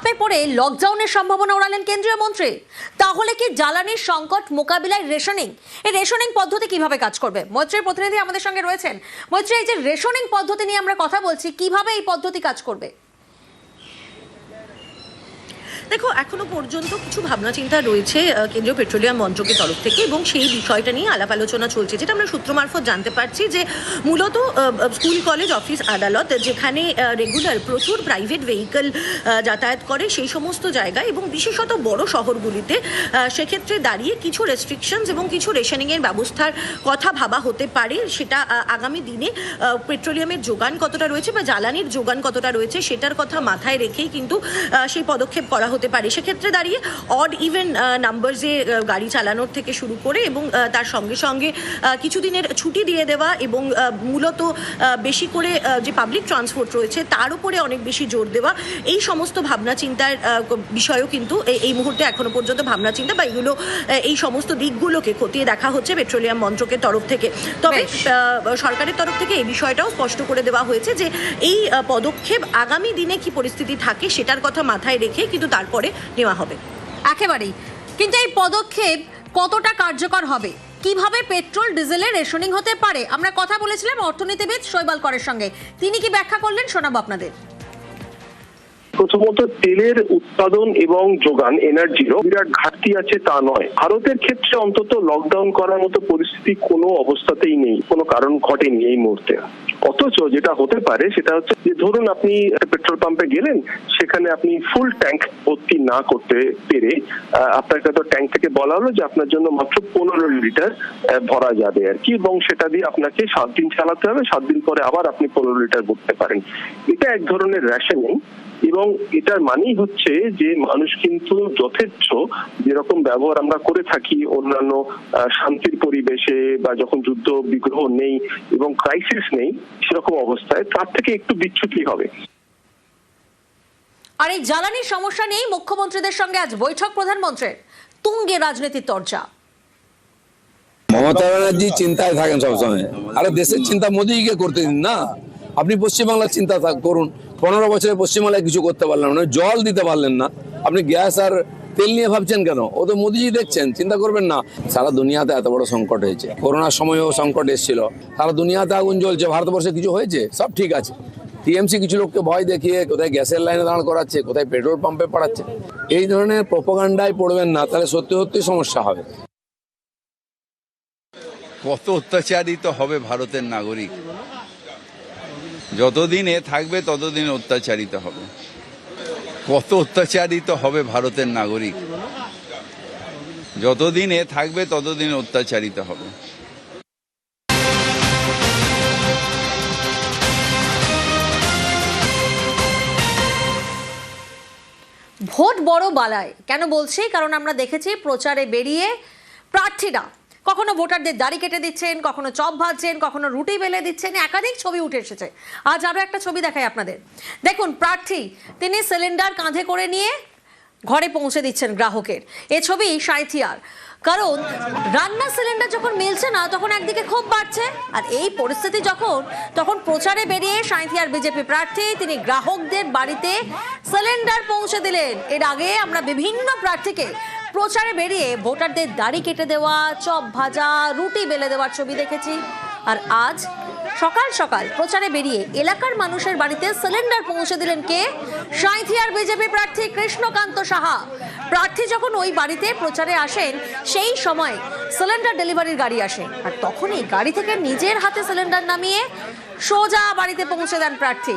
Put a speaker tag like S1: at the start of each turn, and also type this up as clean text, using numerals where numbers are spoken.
S1: চাপে পড়ে লকডাউনের সম্ভাবনা ওড়ালেন কেন্দ্রীয় মন্ত্রী। তাহলে কি জ্বালানির সংকট মোকাবিলায় রেশনিং, এই রেশনিং পদ্ধতি কিভাবে কাজ করবে? মৈত্রীর প্রতিনিধি আমাদের সঙ্গে রয়েছেন। মৈত্রী, এই যে রেশনিং পদ্ধতি নিয়ে আমরা কথা বলছি, কিভাবে এই পদ্ধতি কাজ করবে?
S2: দেখো, এখনো পর্যন্ত কিছু ভাবনা চিন্তা রয়েছে কেন্দ্রীয় পেট্রোলিয়াম মন্ত্রকের তরফ থেকে, এবং সেই বিষয়টা নিয়ে আলাপ আলোচনা চলছে, যেটা আমরা সূত্র মারফত জানতে পারছি যে মূলত স্কুল, কলেজ, অফিস, আদালত, যেখানে রেগুলার প্রচুর প্রাইভেট ভেহিকল যাতায়াত করে সেই সমস্ত জায়গায় এবং বিশেষত বড় শহরগুলিতে সেক্ষেত্রে দাঁড়িয়ে কিছু রেস্ট্রিকশনস এবং কিছু রেশনিংয়ের ব্যবস্থার কথা ভাবা হতে পারে। সেটা আগামী দিনে পেট্রোলিয়ামের যোগান কতটা রয়েছে বা জ্বালানির যোগান কতটা রয়েছে সেটার কথা মাথায় রেখেই কিন্তু সেই পদক্ষেপ করা হতে পারে। সেক্ষেত্রে দাঁড়িয়ে অড ইভেন নাম্বারসে গাড়ি চালানোর থেকে শুরু করে এবং তার সঙ্গে সঙ্গে কিছুদিনের ছুটি দিয়ে দেওয়া এবং মূলত বেশি করে যে পাবলিক ট্রান্সপোর্ট রয়েছে তার উপরে অনেক বেশি জোর দেওয়া, এই সমস্ত ভাবনা চিন্তার বিষয়ও কিন্তু এই মুহূর্তে এখনো পর্যন্ত ভাবনা চিন্তা বা এগুলো এই সমস্ত দিকগুলোকে খতিয়ে দেখা হচ্ছে পেট্রোলিয়াম মন্ত্রকের তরফ থেকে। তবে সরকারের তরফ থেকে এই বিষয়টাও স্পষ্ট করে দেওয়া হয়েছে যে এই পদক্ষেপ আগামী দিনে কি পরিস্থিতি থাকে সেটার কথা মাথায় রেখে কিন্তু তারপরে নেওয়া হবে।
S1: একেবারেই। কিন্তু এই পদক্ষেপ কতটা কার্যকর হবে, কিভাবে পেট্রোল ডিজেলের রেশনিং হতে পারে, আমরা কথা বলেছিলাম অর্থনীতিবিদ শৈবাল করের সঙ্গে। তিনি কি ব্যাখ্যা করলেন, শোনাবো আপনাদের।
S3: প্রথমত, তেলের উৎপাদন এবং যোগান, এনার্জিরও বিরাট ঘাটতি আছে তা নয়। ভারতের ক্ষেত্রে অন্তত লকডাউন করার মতো পরিস্থিতি কোনো অবস্থাতেই নেই, কোনো কারণ ঘটেনি এই মুহূর্তে। অথচ যেটা হতে পারে সেটা হচ্ছে যে ধরুন আপনি পেট্রোল পাম্পে গেলেন, সেখানে আপনি ফুল ট্যাঙ্ক ভর্তি না করতে পেরে আপনাকে তো ট্যাঙ্ক থেকে বলা হলো যে আপনার জন্য মাত্র 15 লিটার ভরা যাবে আর কি, এবং সেটা দিয়ে আপনাকে 7 দিন চালাতে হবে, 7 দিন পরে আবার আপনি 15 লিটার ভরতে পারেন। এটা এক ধরনের রেশনিং, এবং এটার মানেই হচ্ছে যে মানুষ কিন্তু যথেচ্ছ যেরকম ব্যবহার আমরা করে থাকি অন্যান্য শান্তির পরিবেশে বা যখন যুদ্ধ বিগ্রহ নেই এবং ক্রাইসিস নেই সেরকম অবস্থায়, তার থেকে একটু বিচ্যুতি হবে।
S1: আর এই জ্বালানির সমস্যা নিয়েই মুখ্যমন্ত্রীদের সঙ্গে আজ বৈঠক প্রধানমন্ত্রীর। তুঙ্গে রাজনীতির চর্চা।
S4: মমতা ব্যানার্জি চিন্তায় থাকেন সবসময়, আরে দেশের চিন্তা মোদীকে করতে দিন না। আপনি পশ্চিমবাংলার চিন্তা করুন। 15 বছরে পশ্চিমবাংলায় কিছু করতে পারলেন না, জল দিতে পারলেন না, আপনি গ্যাস আর তেল নিয়ে ভাবছেন কেন? ও তো মোদীজি দেখছেন, চিন্তা করবেন না। সারা দুনিয়াতে এত বড় সংকট হয়েছে, করোনার সময়ও সংকট এসেছিল, সারা দুনিয়াতে আগুন জ্বলছে, ভারতবর্ষে কিছু হয়েছে? সব ঠিক আছে। টিএমসি কিছু লোককে ভয় দেখিয়ে কোথায় গ্যাসের লাইনে দাঁড় করাচ্ছে, কোথায় পেট্রোল পাম্পে পড়াচ্ছে। এই ধরনের প্রোপাগান্ডায় পড়বেন না, তাহলে সত্যি সত্যি সমস্যা হবে।
S5: কত অত্যাচারিত হবে ভারতের নাগরিক, যতদিন এ থাকবে ততদিন অত্যাচারিত হবে। কত অত্যাচারিত হবে ভারতের নাগরিক, যতদিন এ থাকবে ততদিন অত্যাচারিত হবে।
S1: ভোট বড় বালায় কেন বলছি? কারণ আমরা দেখেছি প্রচারে বেরিয়ে প্রার্থীরা কখনো ভোটারদের দাড়ি কেটে দিচ্ছেন, কখনো চপ ভাজছেন, কখনো রুটি বেলে দিচ্ছেন। একাধিক ছবি উঠে এসেছে। আজ আরো একটা ছবি দেখাই আপনাদের। দেখুন, প্রার্থী তিনি সিলিন্ডার কাঁধে করে নিয়ে ঘরে পৌঁছে দিচ্ছেন গ্রাহকের। এ ছবি সাঁইথিয়ার। কারণ রান্নার সিলিন্ডার যখন মিলছে না তখন একদিকে ক্ষোভ বাড়ছে, আর এই পরিস্থিতি তখন প্রচারে বেরিয়ে সাঁইথিয়ার বিজেপি প্রার্থী তিনি গ্রাহকদের বাড়িতে সিলিন্ডার পৌঁছে দিলেন। এর আগে আমরা বিভিন্ন প্রার্থীকে প্রচারে বেরিয়ে ভোটারদের দাড়ি কেটে দেওয়া, চপ ভাজা, রুটি বেলে দেওয়ার ছবি দেখেছি। আর আজ সকাল সকাল প্রচারে বেরিয়ে এলাকার মানুষের বাড়িতে সিলিন্ডার পৌঁছে দিলেন কে? সাঁইথিয়ার বিজেপি প্রার্থী কৃষ্ণকান্ত সাহা। প্রার্থী যখন ওই বাড়িতে প্রচারে আসেন সেই সময় সিলিন্ডার ডেলিভারির গাড়ি আসে, আর তখনই গাড়ি থেকে নিজের হাতে সিলিন্ডার নামিয়ে সোজা বাড়িতে পৌঁছে দেন প্রার্থী।